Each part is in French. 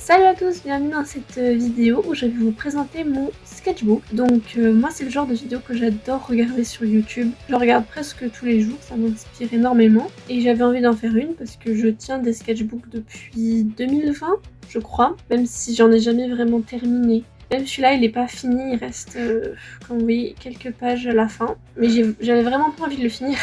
Salut à tous, bienvenue dans cette vidéo où je vais vous présenter mon sketchbook. Donc moi c'est le genre de vidéo que j'adore regarder sur YouTube. Je regarde presque tous les jours, ça m'inspire énormément. Et j'avais envie d'en faire une parce que je tiens des sketchbooks depuis 2020, je crois. Même si j'en ai jamais vraiment terminé. Même celui-là il est pas fini, il reste comme vous voyez quelques pages à la fin. Mais j'avais vraiment pas envie de le finir.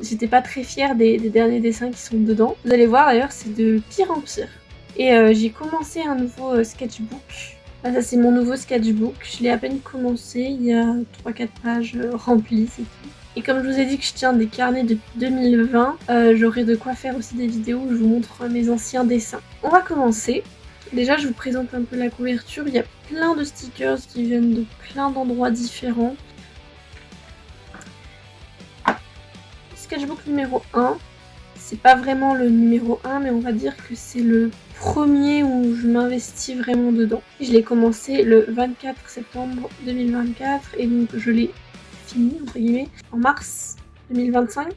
J'étais pas très fière des derniers dessins qui sont dedans. Vous allez voir d'ailleurs c'est de pire en pire. Et j'ai commencé un nouveau sketchbook. Ça c'est mon nouveau sketchbook. Je l'ai à peine commencé, il y a 3-4 pages remplies, c'est tout. Et comme je vous ai dit que je tiens des carnets depuis 2020, j'aurai de quoi faire aussi des vidéos où je vous montre mes anciens dessins. On va commencer. Déjà je vous présente un peu la couverture. Il y a plein de stickers qui viennent de plein d'endroits différents. Sketchbook numéro 1. C'est pas vraiment le numéro 1, mais on va dire que c'est le premier où je m'investis vraiment dedans. Je l'ai commencé le 24 septembre 2024 et donc je l'ai fini, entre guillemets, en mars 2025,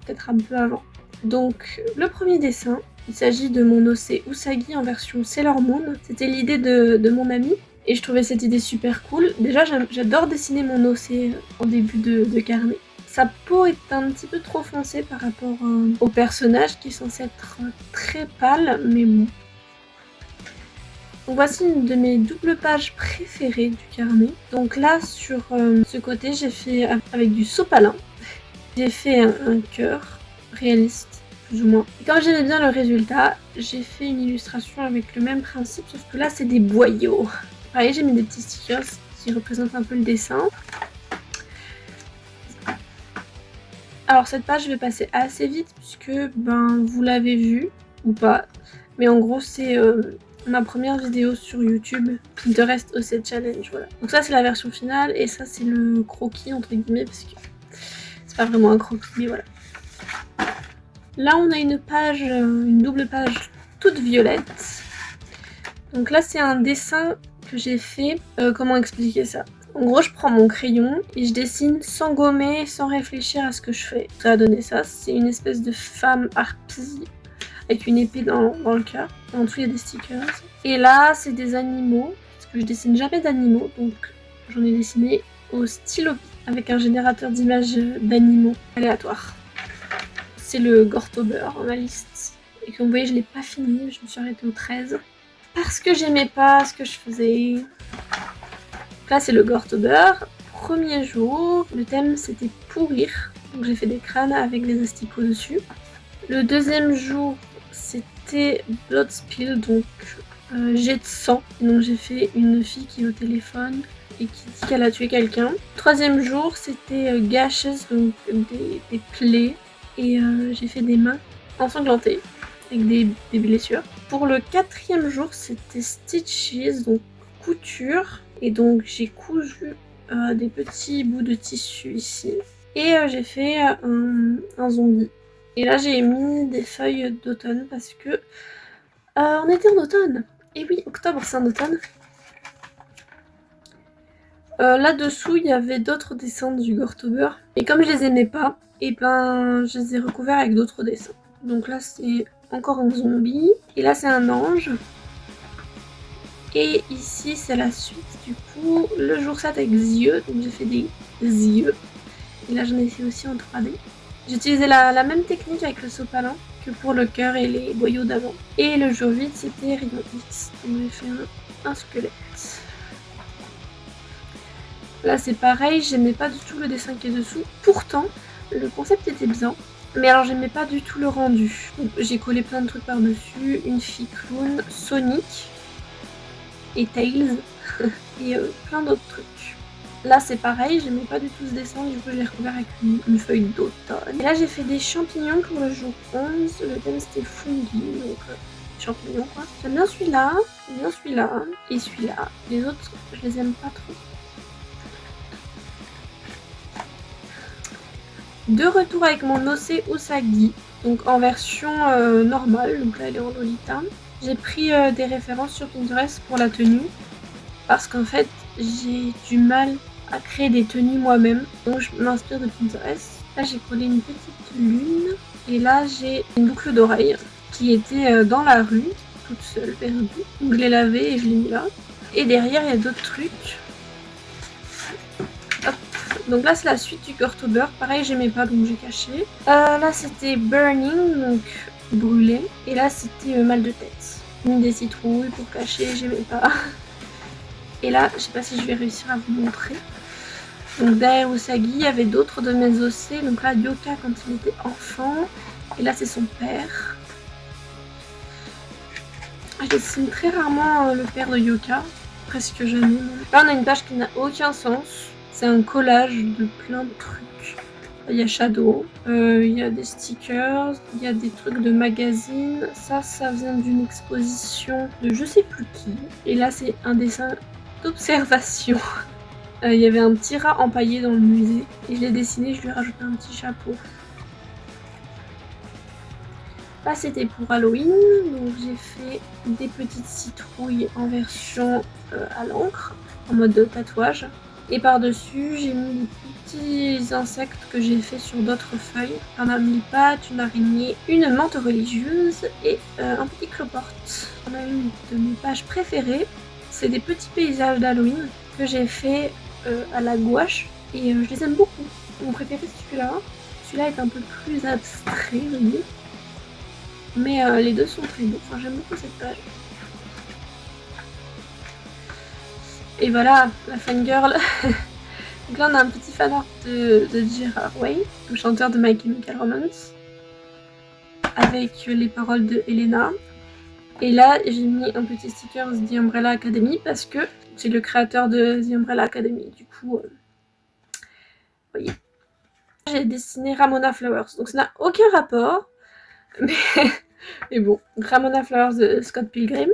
peut-être un peu avant. Donc le premier dessin, il s'agit de mon Ose Usagi en version Sailor Moon. C'était l'idée de mon ami et je trouvais cette idée super cool. Déjà j'adore dessiner mon Ose en début de carnet. Sa peau est un petit peu trop foncée par rapport au personnage qui est censé être très pâle, mais bon. Donc voici une de mes doubles pages préférées du carnet. Donc là, sur ce côté, j'ai fait avec du sopalin. J'ai fait un cœur réaliste, plus ou moins. Et comme j'aimais bien le résultat, j'ai fait une illustration avec le même principe, sauf que là, c'est des boyaux. Pareil, j'ai mis des petits stickers qui représentent un peu le dessin. Alors cette page, je vais passer assez vite puisque vous l'avez vu ou pas. Mais en gros, c'est ma première vidéo sur YouTube, Pinterest Ose Challenge, voilà. Donc ça, c'est la version finale et ça, c'est le croquis, entre guillemets, parce que c'est pas vraiment un croquis, mais voilà. Là, on a une page, une double page toute violette. Donc là, c'est un dessin que j'ai fait. Comment expliquer ça ? En gros, je prends mon crayon et je dessine sans gommer, sans réfléchir à ce que je fais. Ça a donné ça. C'est une espèce de femme harpie avec une épée dans le cœur. En dessous, il y a des stickers. Et là, c'est des animaux. Parce que je dessine jamais d'animaux. Donc, j'en ai dessiné au stylo avec un générateur d'images d'animaux aléatoires. C'est le Gortober en ma liste. Et comme vous voyez, je l'ai pas fini. Je me suis arrêtée au 13. Parce que j'aimais pas ce que je faisais. Là, c'est le Gortober. Premier jour, le thème c'était pourrir. Donc j'ai fait des crânes avec des asticots dessus. Le deuxième jour, c'était Blood Spill, donc jet de sang. Et donc j'ai fait une fille qui est au téléphone et qui dit qu'elle a tué quelqu'un. Troisième jour, c'était gashes, donc des plaies. Et j'ai fait des mains ensanglantées avec des blessures. Pour le quatrième jour, c'était stitches, donc couture. Et donc j'ai cousu des petits bouts de tissu ici. Et j'ai fait un zombie. Et là j'ai mis des feuilles d'automne parce que on était en automne. Et oui, octobre c'est un automne. Là-dessous il y avait d'autres dessins du Gortober. Et comme je les aimais pas, et je les ai recouverts avec d'autres dessins. Donc là c'est encore un zombie. Et là c'est un ange. Et ici c'est la suite du coup, le jour 7 avec yeux, donc j'ai fait des yeux. Et là j'en ai fait aussi en 3D. J'ai utilisé la même technique avec le sopalin que pour le cœur et les boyaux d'avant. Et le jour 8 c'était Rayon X, donc j'ai fait un squelette. Là c'est pareil, j'aimais pas du tout le dessin qui est dessous. Pourtant, le concept était bien. Mais alors j'aimais pas du tout le rendu. Donc j'ai collé plein de trucs par-dessus, une fille clown, Sonic et Tails et plein d'autres trucs. Là c'est pareil, j'aimais pas du tout ce dessin, du coup je l'ai recouvert avec une feuille d'automne. Et là j'ai fait des champignons pour le jour 11, le thème c'était fungi, donc champignons quoi. J'aime bien celui-là, et celui-là. Les autres je les aime pas trop. De retour avec mon Ose Usagi, donc en version normale, donc là elle est en Lolita. J'ai pris des références sur Pinterest pour la tenue, parce qu'en fait j'ai du mal à créer des tenues moi-même, donc je m'inspire de Pinterest. Là j'ai collé une petite lune, et là j'ai une boucle d'oreille qui était dans la rue, toute seule, perdue. Donc je l'ai lavé et je l'ai mis là. Et derrière, il y a d'autres trucs. Hop. Donc là, c'est la suite du Gortober. Pareil, j'aimais pas, donc j'ai caché. Là, c'était Burning, donc brûlé. Et là, c'était mal de tête. J'ai mis des citrouilles pour cacher, j'aimais pas. Et là, je sais pas si je vais réussir à vous montrer. Donc derrière Usagi, il y avait d'autres de mes ossés. Donc là, Yoka quand il était enfant. Et là, c'est son père. Je dessine très rarement le père de Yoka. Presque jamais. Là, on a une page qui n'a aucun sens. C'est un collage de plein de trucs. Il y a Shadow, il y a des stickers, il y a des trucs de magazine. Ça vient d'une exposition de je sais plus qui. Et là, c'est un dessin d'observation. Il y avait un petit rat empaillé dans le musée. Et je l'ai dessiné, je lui ai rajouté un petit chapeau. Là, c'était pour Halloween. Donc, j'ai fait des petites citrouilles en version à l'encre, en mode tatouage. Et par-dessus, j'ai mis des petits insectes que j'ai fait sur d'autres feuilles. Un mille-pattes, une araignée, une menthe religieuse et un petit cloporte. On a une de mes pages préférées. C'est des petits paysages d'Halloween que j'ai fait à la gouache. Et je les aime beaucoup. Mon préféré, c'est celui-là. Celui-là est un peu plus abstrait, vous voyez. Mais les deux sont très beaux. Enfin, j'aime beaucoup cette page. Et voilà, la fangirl. Donc là, on a un petit fanart de Gerard Way, le chanteur de My Chemical Romance, avec les paroles de Elena. Et là, j'ai mis un petit sticker The Umbrella Academy parce que c'est le créateur de The Umbrella Academy. Du coup, vous voyez. J'ai dessiné Ramona Flowers. Donc ça n'a aucun rapport. Mais bon, Ramona Flowers de Scott Pilgrim.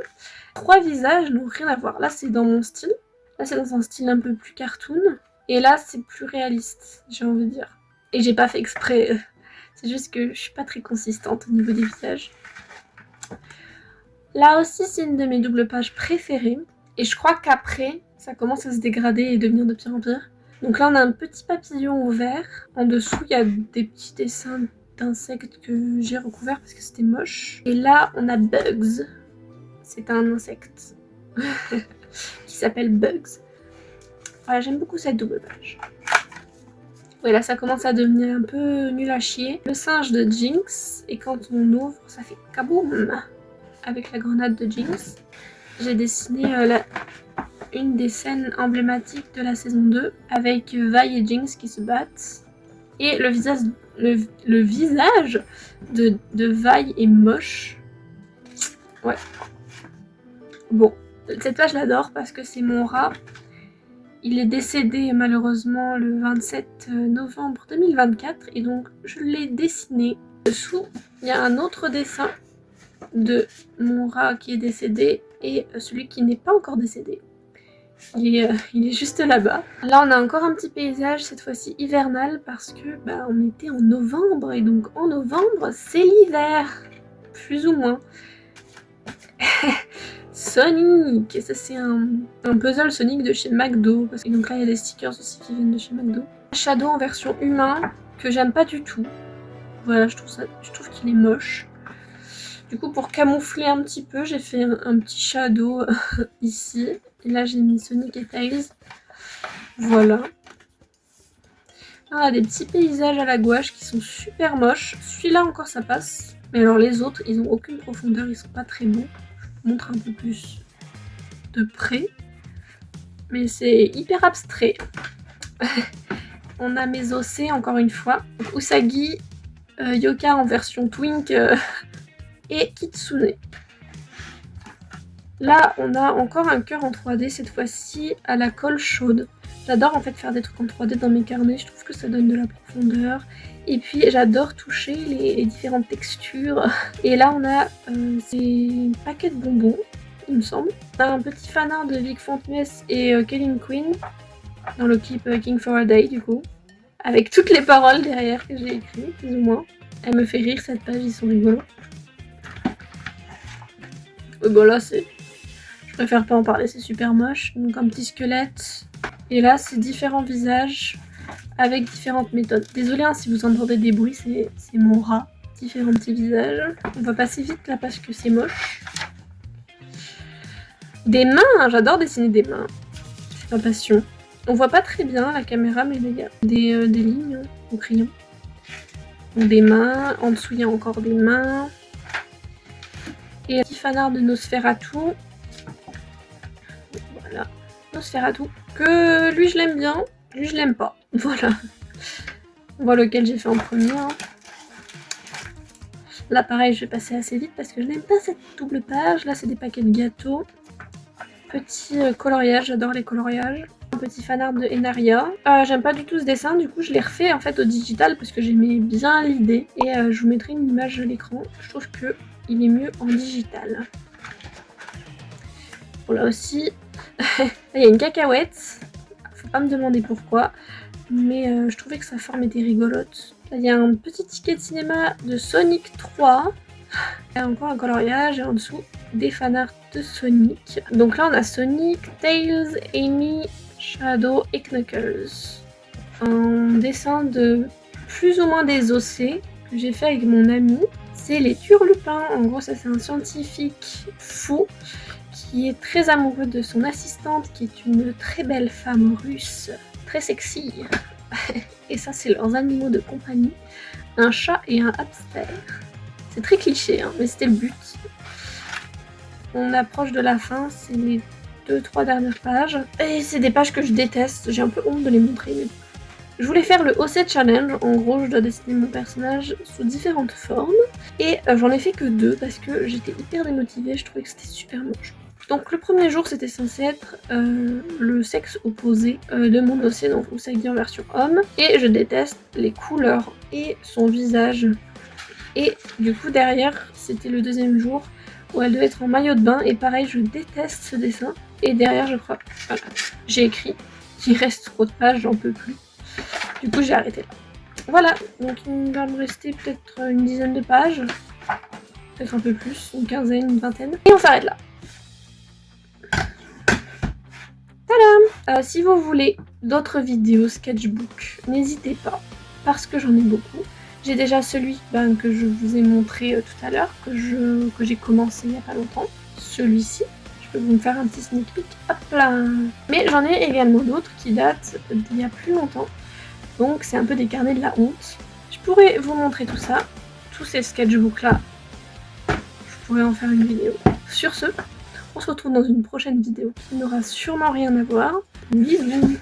3 visages n'ont rien à voir. Là, c'est dans mon style. Là, c'est dans un style un peu plus cartoon. Et là, c'est plus réaliste, j'ai envie de dire. Et j'ai pas fait exprès. C'est juste que je suis pas très consistante au niveau des visages. Là aussi, c'est une de mes doubles pages préférées. Et je crois qu'après, ça commence à se dégrader et devenir de pire en pire. Donc là, on a un petit papillon au vert. En dessous, il y a des petits dessins d'insectes que j'ai recouverts parce que c'était moche. Et là, on a Bugs. C'est un insecte qui s'appelle Bugs. Voilà, j'aime beaucoup cette double page. Ouais, là, ça commence à devenir un peu nul à chier. Le singe de Jinx. Et quand on ouvre, ça fait kaboum avec la grenade de Jinx. J'ai dessiné une des scènes emblématiques de la saison 2 avec Vi et Jinx qui se battent. Et le visage de Vi est moche. Ouais. Bon, cette page, je l'adore parce que c'est mon rat. Il est décédé malheureusement le 27 novembre 2024 et donc je l'ai dessiné. Dessous, il y a un autre dessin de mon rat qui est décédé et celui qui n'est pas encore décédé. Il est juste là-bas. Là, on a encore un petit paysage, cette fois-ci hivernal, parce que on était en novembre et donc en novembre, c'est l'hiver. Plus ou moins. Sonic, ça c'est un puzzle Sonic de chez McDo. Parce que donc là il y a des stickers aussi qui viennent de chez McDo. Shadow en version humain que j'aime pas du tout. Voilà, je trouve qu'il est moche. Du coup pour camoufler un petit peu, j'ai fait un petit Shadow ici. Et là j'ai mis Sonic et Tails. Voilà. Là, on a des petits paysages à la gouache qui sont super moches. Celui-là encore ça passe. Mais alors les autres, ils ont aucune profondeur, ils sont pas très beaux. Montre un peu plus de près, mais c'est hyper abstrait. On a mes ossés encore une fois. Donc, Usagi, Yoka en version Twink et Kitsune. Là, on a encore un cœur en 3D, cette fois-ci à la colle chaude. J'adore en fait faire des trucs en 3D dans mes carnets, je trouve que ça donne de la profondeur. Et puis j'adore toucher les différentes textures. Et là on a ces paquets de bonbons, il me semble. On a un petit fanart de Vic Fontness et Kevin Quinn dans le clip King for a Day du coup. Avec toutes les paroles derrière que j'ai écrites, plus ou moins. Elle me fait rire cette page, ils sont rigolos. Bon là c'est... Je préfère pas en parler, c'est super moche. Donc un petit squelette. Et là c'est différents visages avec différentes méthodes. Désolée hein, si vous entendez des bruits, c'est mon rat. Différents petits visages. On va passer vite là parce que c'est moche. Des mains, j'adore dessiner des mains. C'est ma passion. On voit pas très bien la caméra, mais les gars, des lignes au crayon. Donc des mains, en dessous il y a encore des mains. Et un petit fanart de Nosferatu. Voilà, Nosferatu. Que lui je l'aime bien, lui je l'aime pas. Voilà. On voit lequel j'ai fait en premier. Hein. Là pareil, je vais passer assez vite parce que je n'aime pas cette double page. Là c'est des paquets de gâteaux. Petit coloriage, j'adore les coloriages. Un petit fanart de Enaria. J'aime pas du tout ce dessin, du coup je l'ai refait en fait au digital parce que j'aimais bien l'idée. Et je vous mettrai une image de l'écran. Je trouve que il est mieux en digital. Bon là aussi, il y a une cacahuète. Faut pas me demander pourquoi. Mais je trouvais que sa forme était rigolote. Là il y a un petit ticket de cinéma de Sonic 3. Il y a encore un coloriage et en dessous des fanarts de Sonic. Donc là on a Sonic, Tails, Amy, Shadow et Knuckles. Un dessin de plus ou moins désossé que j'ai fait avec mon ami. C'est les Turlupins. En gros ça c'est un scientifique fou qui est très amoureux de son assistante qui est une très belle femme russe, très sexy. Et ça c'est leurs animaux de compagnie, un chat et un hamster. C'est très cliché, hein, mais c'était le but. On approche de la fin, c'est les 2-3 dernières pages. Et c'est des pages que je déteste, j'ai un peu honte de les montrer. Mais... Je voulais faire le OC Challenge, en gros je dois dessiner mon personnage sous différentes formes. Et j'en ai fait que 2 parce que j'étais hyper démotivée, je trouvais que c'était super moche. Donc le premier jour c'était censé être le sexe opposé de mon dossier, donc Usagi en version homme. Et je déteste les couleurs et son visage. Et du coup derrière c'était le deuxième jour où elle devait être en maillot de bain et pareil je déteste ce dessin. Et derrière je crois, voilà, j'ai écrit qu'il reste trop de pages, j'en peux plus. Du coup j'ai arrêté là. Voilà, donc il va me rester peut-être une dizaine de pages, peut-être un peu plus, une quinzaine, une vingtaine. Et on s'arrête là. Tadam! Si vous voulez d'autres vidéos sketchbook, n'hésitez pas, parce que j'en ai beaucoup. J'ai déjà celui que je vous ai montré tout à l'heure, que j'ai commencé il n'y a pas longtemps. Celui-ci, je peux vous faire un petit sneak peek. Hop là! Mais j'en ai également d'autres qui datent d'il y a plus longtemps. Donc c'est un peu des carnets de la honte. Je pourrais vous montrer tout ça, tous ces sketchbooks là. Je pourrais en faire une vidéo. Sur ce, on se retrouve dans une prochaine vidéo qui n'aura sûrement rien à voir. Bisous!